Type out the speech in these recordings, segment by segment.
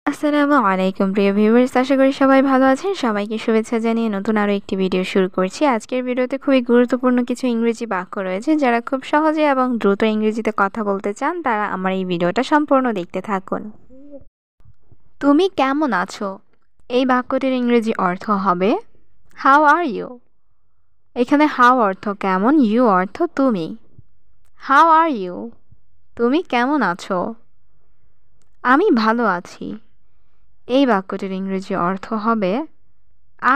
আসসালামু আলাইকুম প্রিয় ভিউয়ার্স, আশা করি সবাই ভালো আছেন। সবাইকে শুভেচ্ছা জানিয়ে নতুন আরও একটি ভিডিও শুরু করছি। আজকের ভিডিওতে খুবই গুরুত্বপূর্ণ কিছু ইংরেজি বাক্য রয়েছে। যারা খুব সহজে এবং দ্রুত ইংরেজিতে কথা বলতে চান তারা আমার এই ভিডিওটা সম্পূর্ণ দেখতে থাকুন। তুমি কেমন আছো? এই বাক্যটির ইংরেজি অর্থ হবে হাউ আর ইউ। এখানে হাউ অর্থ কেমন, ইউ অর্থ তুমি। হাউ আর ইউ, তুমি কেমন আছো? আমি ভালো আছি। এই বাক্যটির ইংরেজি অর্থ হবে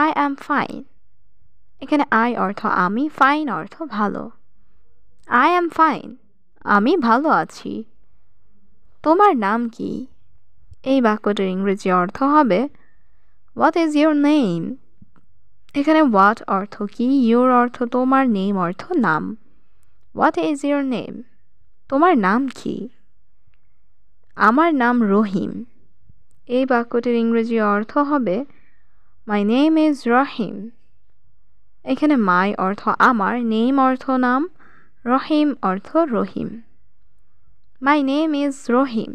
আই অ্যাম ফাইন। এখানে আই অর্থ আমি, ফাইন অর্থ ভালো। আই অ্যাম ফাইন, আমি ভালো আছি। তোমার নাম কি? এই বাক্যটির ইংরেজি অর্থ হবে হোয়াট ইজ ইউর নেম। এখানে হোয়াট অর্থ কি, ইউর অর্থ তোমার, নেম অর্থ নাম। হোয়াট ইজ ইউর নেম, তোমার নাম কি? আমার নাম রহিম। এই বাক্যটির ইংরেজি অর্থ হবে মাই নেম ইজ রহিম। এখানে মাই অর্থ আমার, নেম অর্থ নাম, রহিম অর্থ রহিম। মাই নেম ইজ রহিম,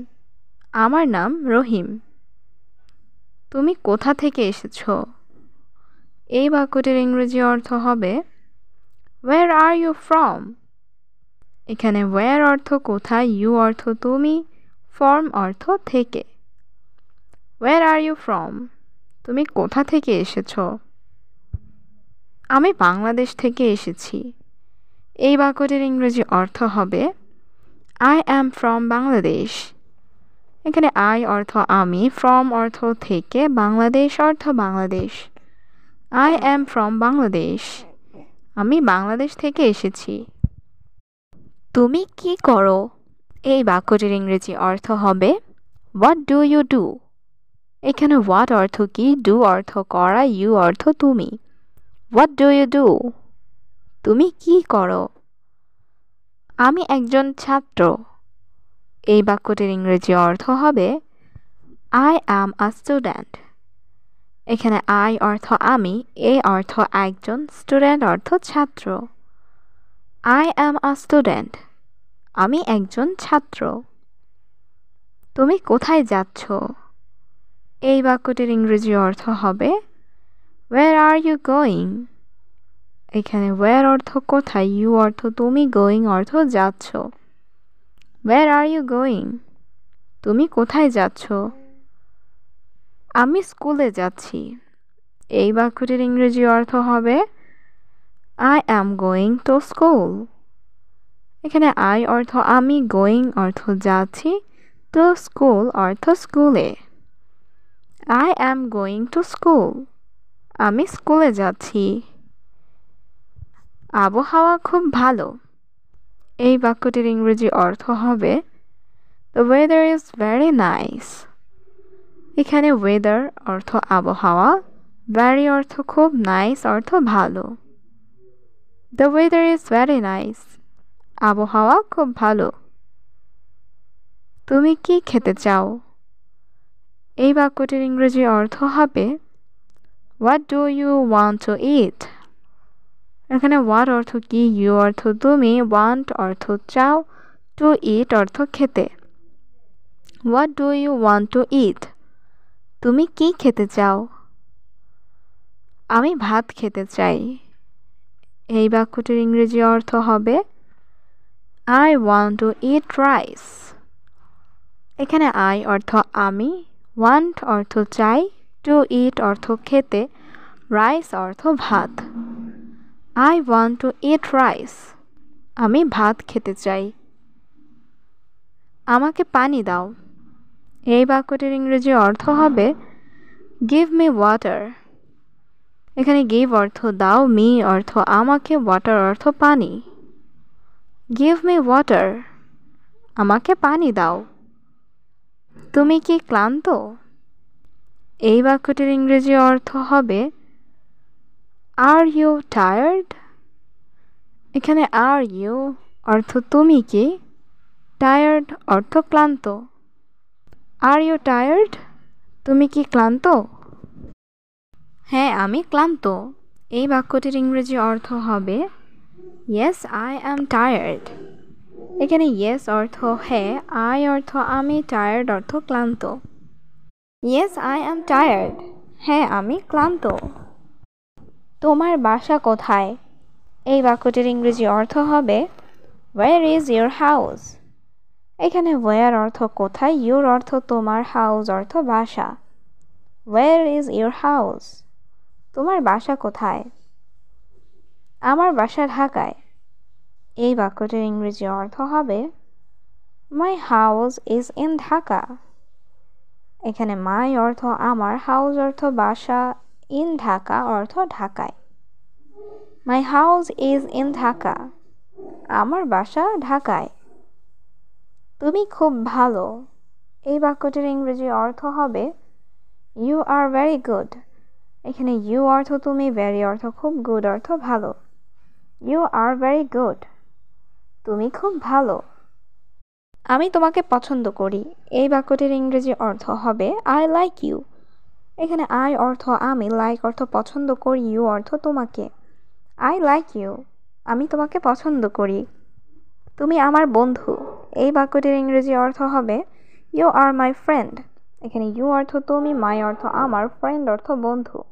আমার নাম রহিম। তুমি কোথা থেকে এসেছো? এই বাক্যটির ইংরেজি অর্থ হবে ওয়ের আর ইউ ফ্রম। এখানে ওয়ের অর্থ কোথায়, ইউ অর্থ তুমি, ফ্রম অর্থ থেকে। ওয়ের আর ইউ ফ্রম, তুমি কোথা থেকে এসেছো? আমি বাংলাদেশ থেকে এসেছি। এই বাক্যটির ইংরেজি অর্থ হবে আই অ্যাম ফ্রম বাংলাদেশ। এখানে আই অর্থ আমি, ফ্রম অর্থ থেকে, বাংলাদেশ অর্থ Bangladesh. I am from Bangladesh, আমি বাংলাদেশ থেকে এসেছি। তুমি কি করো? এই বাক্যটির ইংরেজি অর্থ হবে হোয়াট ডু ইউ ডু। এখানে হোয়াট অর্থ কি, ডু অর্থ করা, ইউ অর্থ তুমি। হোয়াট ডু ইউ ডু, তুমি কি করো? আমি একজন ছাত্র। এই বাক্যটির ইংরেজি অর্থ হবে আই অ্যাম আ স্টুডেন্ট। এখানে আই অর্থ আমি, এ অর্থ একজন, স্টুডেন্ট অর্থ ছাত্র। আই অ্যাম আ স্টুডেন্ট, আমি একজন ছাত্র। তুমি কোথায় যাচ্ছ? এই বাক্যটির ইংরেজি অর্থ হবে ওয়ের আর ইউ গোয়িং। এখানে ওয়ের অর্থ কোথায়, ইউ অর্থ তুমি, গোয়িং অর্থ যাচ্ছ। ওয়ের আর ইউ গোয়িং, তুমি কোথায় যাচ্ছ? আমি স্কুলে যাচ্ছি। এই বাক্যটির ইংরেজি অর্থ হবে I am going to school. এখানে আই অর্থ আমি, গোয়িং অর্থ যাচ্ছি, টু স্কুল অর্থ স্কুলে। I am going to school, আমি স্কুলে যাচ্ছি। আবহাওয়া খুব ভালো। এই বাক্যটির ইংরেজি অর্থ হবে the weather is very nice. এখানে ওয়েদার অর্থ আবহাওয়া, ভেরি অর্থ খুব, নাইস অর্থ ভালো। The weather is very nice, আবহাওয়া খুব ভালো। তুমি কি খেতে চাও? এই বাক্যটির ইংরেজি অর্থ হবে what do you want to eat. এখানে হোয়াট অর্থ কি, ইউ অর্থ তুমি, ওয়ান্ট অর্থ চাও, টু ইট অর্থ খেতে। What do you want to eat, তুমি কি খেতে চাও? আমি ভাত খেতে চাই। এই বাক্যটির ইংরেজি অর্থ হবে I want to eat rice. এখানে আই অর্থ আমি, ওয়ান্ট অর্থ চাই, টু ইট অর্থ খেতে, রাইস অর্থ ভাত। I want to eat rice, আমি ভাত খেতে চাই। আমাকে পানি দাও। এই বাক্যটির ইংরেজি অর্থ হবে গিভ মি ওয়াটার। এখানে গিভ অর্থ দাও, মি অর্থ আমাকে, ওয়াটার অর্থ পানি। গিভ মি ওয়াটার, আমাকে পানি দাও। তুমি কি ক্লান্ত? এই বাক্যটির ইংরেজি অর্থ হবে আর ইউ টায়ার্ড। এখানে আর ইউ অর্থ তুমি কি, টায়ার্ড অর্থ ক্লান্ত। আর ইউ টায়ার্ড, তুমি কি ক্লান্ত? হ্যাঁ, আমি ক্লান্ত। এই বাক্যটির ইংরেজি অর্থ হবে ইয়েস আই অ্যাম টায়ার্ড। এখানে ইয়েস অর্থ হ্যাঁ, আই অর্থ আমি, টায়ার্ড অর্থ ক্লান্ত। Yes I am tired. হ্যাঁ আমি ক্লান্ত। তোমার বাসা কোথায়? এই বাক্যটির ইংরেজি অর্থ হবে ওয়্যার ইজ ইয়োর হাউস। এখানে ওয়্যার অর্থ কোথায়, ইউর অর্থ তোমার, হাউস অর্থ বাসা। Where is your house? তোমার বাসা কোথায়? আমার বাসা ঢাকায়। এই বাক্যটির ইংরেজি অর্থ হবে my house is in Dhaka. এখানে মাই অর্থ আমার, হাউস অর্থ বাসা, ইন ঢাকা অর্থ ঢাকায়। My house is in Dhaka. আমার বাসা ঢাকায়। তুমি খুব ভালো। এই বাক্যটির ইংরেজি অর্থ হবে ইউ আর ভেরি গুড। এখানে ইউ অর্থ তুমি, ভেরি অর্থ খুব, গুড অর্থ ভালো। You are very good. তুমি খুব ভালো। আমি তোমাকে পছন্দ করি। এই বাক্যটির ইংরেজি অর্থ হবে আই লাইক ইউ। এখানে আই অর্থ আমি, লাইক অর্থ পছন্দ করি, ইউ অর্থ তোমাকে। I like you. আমি তোমাকে পছন্দ করি। তুমি আমার বন্ধু। এই বাক্যটির ইংরেজি অর্থ হবে ইউ আর মাই ফ্রেন্ড। এখানে ইউ অর্থ তুমি, মাই অর্থ আমার, ফ্রেন্ড অর্থ বন্ধু।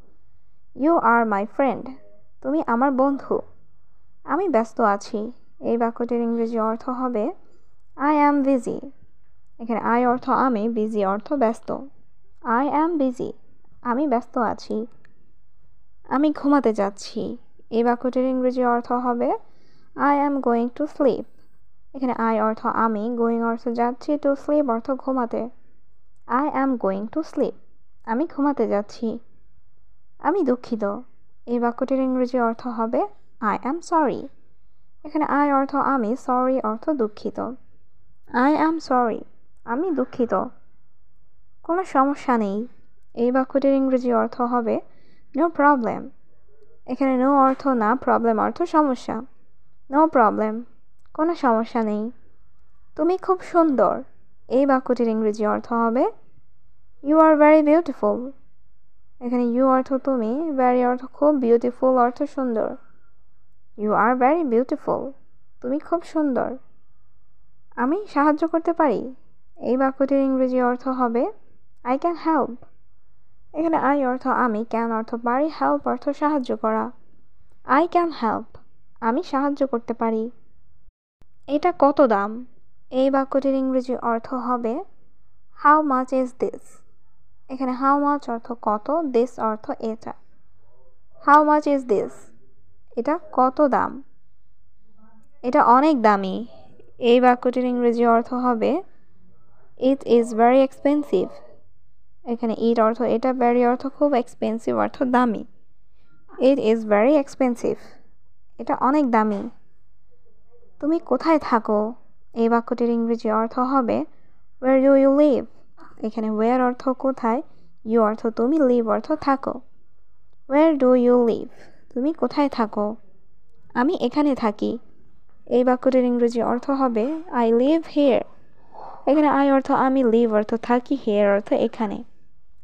You are my friend. তুমি আমার বন্ধু। আমি ব্যস্ত আছি। এই বাক্যটির ইংরেজি অর্থ হবে আই অ্যাম বিজি। এখানে আই অর্থ আমি, বিজি অর্থ ব্যস্ত। I am busy. আমি ব্যস্ত আছি। আমি ঘুমাতে যাচ্ছি। এই বাক্যটির ইংরেজি অর্থ হবে I am going to sleep. এখানে আই অর্থ আমি, গোয়িং অর্থ যাচ্ছি, টু স্লিপ অর্থ ঘুমাতে। I am going to sleep. আমি ঘুমাতে যাচ্ছি। আমি দুঃখিত। এই বাক্যটির ইংরেজি অর্থ হবে আই অ্যাম সরি। এখানে আই অর্থ আমি, সরি অর্থ দুঃখিত। I am sorry. আমি দুঃখিত। কোনো সমস্যা নেই। এই বাক্যটির ইংরেজি অর্থ হবে নো প্রবলেম। এখানে নো অর্থ না, প্রবলেম অর্থ সমস্যা। No problem. কোনো সমস্যা নেই। তুমি খুব সুন্দর। এই বাক্যটির ইংরেজি অর্থ হবে ইউ আর ভেরি বিউটিফুল। এখানে ইউ অর্থ তুমি, ভেরি অর্থ খুব, বিউটিফুল অর্থ সুন্দর। You are very beautiful. তুমি খুব সুন্দর। আমি সাহায্য করতে পারি। এই বাক্যটির ইংরেজি অর্থ হবে আই ক্যান হেল্প। এখানে আই অর্থ আমি, ক্যান অর্থ পারি, হেল্প অর্থ সাহায্য করা। I can help. আমি সাহায্য করতে পারি। এটা কত দাম? এই বাক্যটির ইংরেজি অর্থ হবে হাউ মাচ ইজ দিস। এখানে হাউ মাচ অর্থ কত, দিস অর্থ এটা। How much is this? এটা কত দাম? এটা অনেক দামি। এই বাক্যটির ইংরেজি অর্থ হবে ইট ইজ ভেরি এক্সপেন্সিভ। এখানে ইট অর্থ এটা, ভেরি অর্থ খুব, এক্সপেন্সিভ অর্থ দামি। It is very expensive. এটা অনেক দামি। তুমি কোথায় থাকো? এই বাক্যটির ইংরেজি অর্থ হবে ওয়্যার ডু ইউ লিভ। এখানে ওয়্যার অর্থ কোথায়, ইউ অর্থ তুমি, লিভ অর্থ থাকো। Where do you live? তুমি কোথায় থাকো? আমি এখানে থাকি। এই বাক্যটির ইংরেজি অর্থ হবে আই লিভ হিয়ার। এখানে আই অর্থ আমি, লিভ অর্থ থাকি, হিয়ার অর্থ এখানে।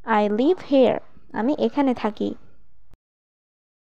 I live here. আমি এখানে থাকি।